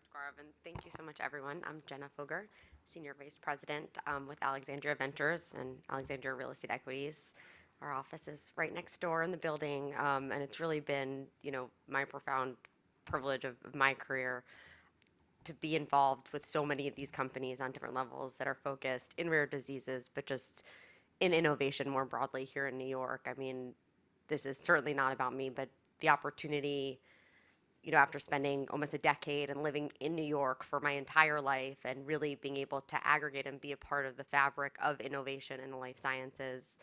Gaurav, and thank you so much, everyone. I'm Jenna Folger, Senior Vice President with Alexandria Ventures and Alexandria Real Estate Equities. Our office is right next door in the building, and it's really been, my profound privilege of my career to be involved with so many of these companies on different levels that are focused in rare diseases, but just in innovation more broadly here in New York. I mean, this is certainly not about me, but the opportunity, after spending almost a decade and living in New York for my entire life and really being able to aggregate and be a part of the fabric of innovation in the life sciences,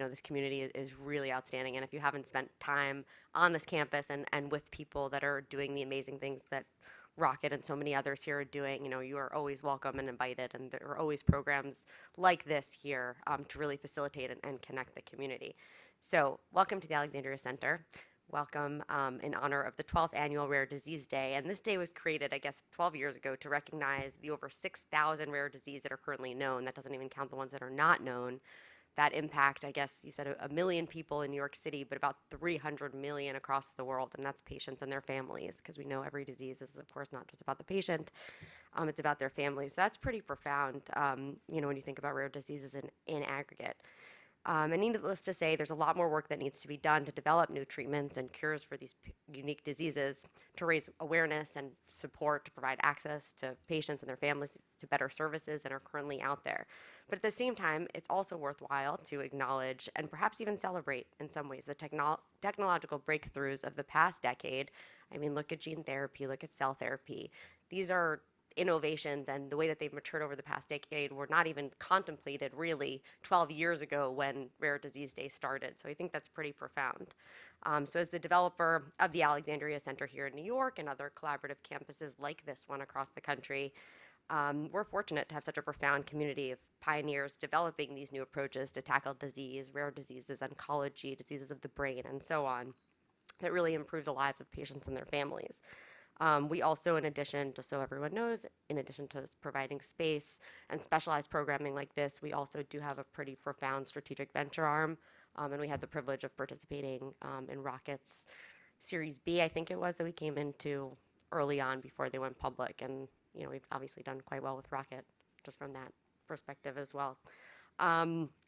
this community is really outstanding. And if you haven't spent time on this campus and with people that are doing the amazing things that Rocket and so many others here are doing, you are always welcome and invited. And there are always programs like this here to really facilitate and connect the community. So welcome to the Alexandria Center. Welcome in honor of the 12th Annual Rare Disease Day. And this day was created, I guess, 12 years ago to recognize the over 6,000 rare diseases that are currently known. That doesn't even count the ones that are not known. That impact, I guess you said a million people in New York City, but about 300 million across the world, and that's patients and their families, because we know every disease is, of course, not just about the patient, it's about their families. So that's pretty profound, when you think about rare diseases in aggregate. And needless to say, there's a lot more work that needs to be done to develop new treatments and cures for these unique diseases, to raise awareness and support, to provide access to patients and their families to better services that are currently out there. But at the same time, it's also worthwhile to acknowledge and perhaps even celebrate in some ways the technological breakthroughs of the past decade. I mean, look at gene therapy, look at cell therapy. These are innovations, and the way that they've matured over the past decade were not even contemplated really 12 years ago when Rare Disease Day started. So I think that's pretty profound. So as the developer of the Alexandria Center here in New York and other collaborative campuses like this one across the country, we're fortunate to have such a profound community of pioneers developing these new approaches to tackle disease, rare diseases, oncology, diseases of the brain, and so on, that really improve the lives of patients and their families. We also, in addition, just so everyone knows, in addition to providing space and specialized programming like this, we also do have a pretty profound strategic venture arm, and we had the privilege of participating in Rocket's Series B, I think it was, that we came into early on before they went public, and we've obviously done quite well with Rocket just from that perspective as well.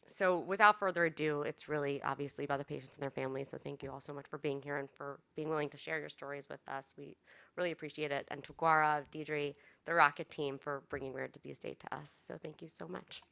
So without further ado, it's really obviously about the patients and their families. So thank you all so much for being here and for being willing to share your stories with us. We really appreciate it. And to Gaurav, Deidre, the Rocket team for bringing Rare Disease Day to us. So thank you so much.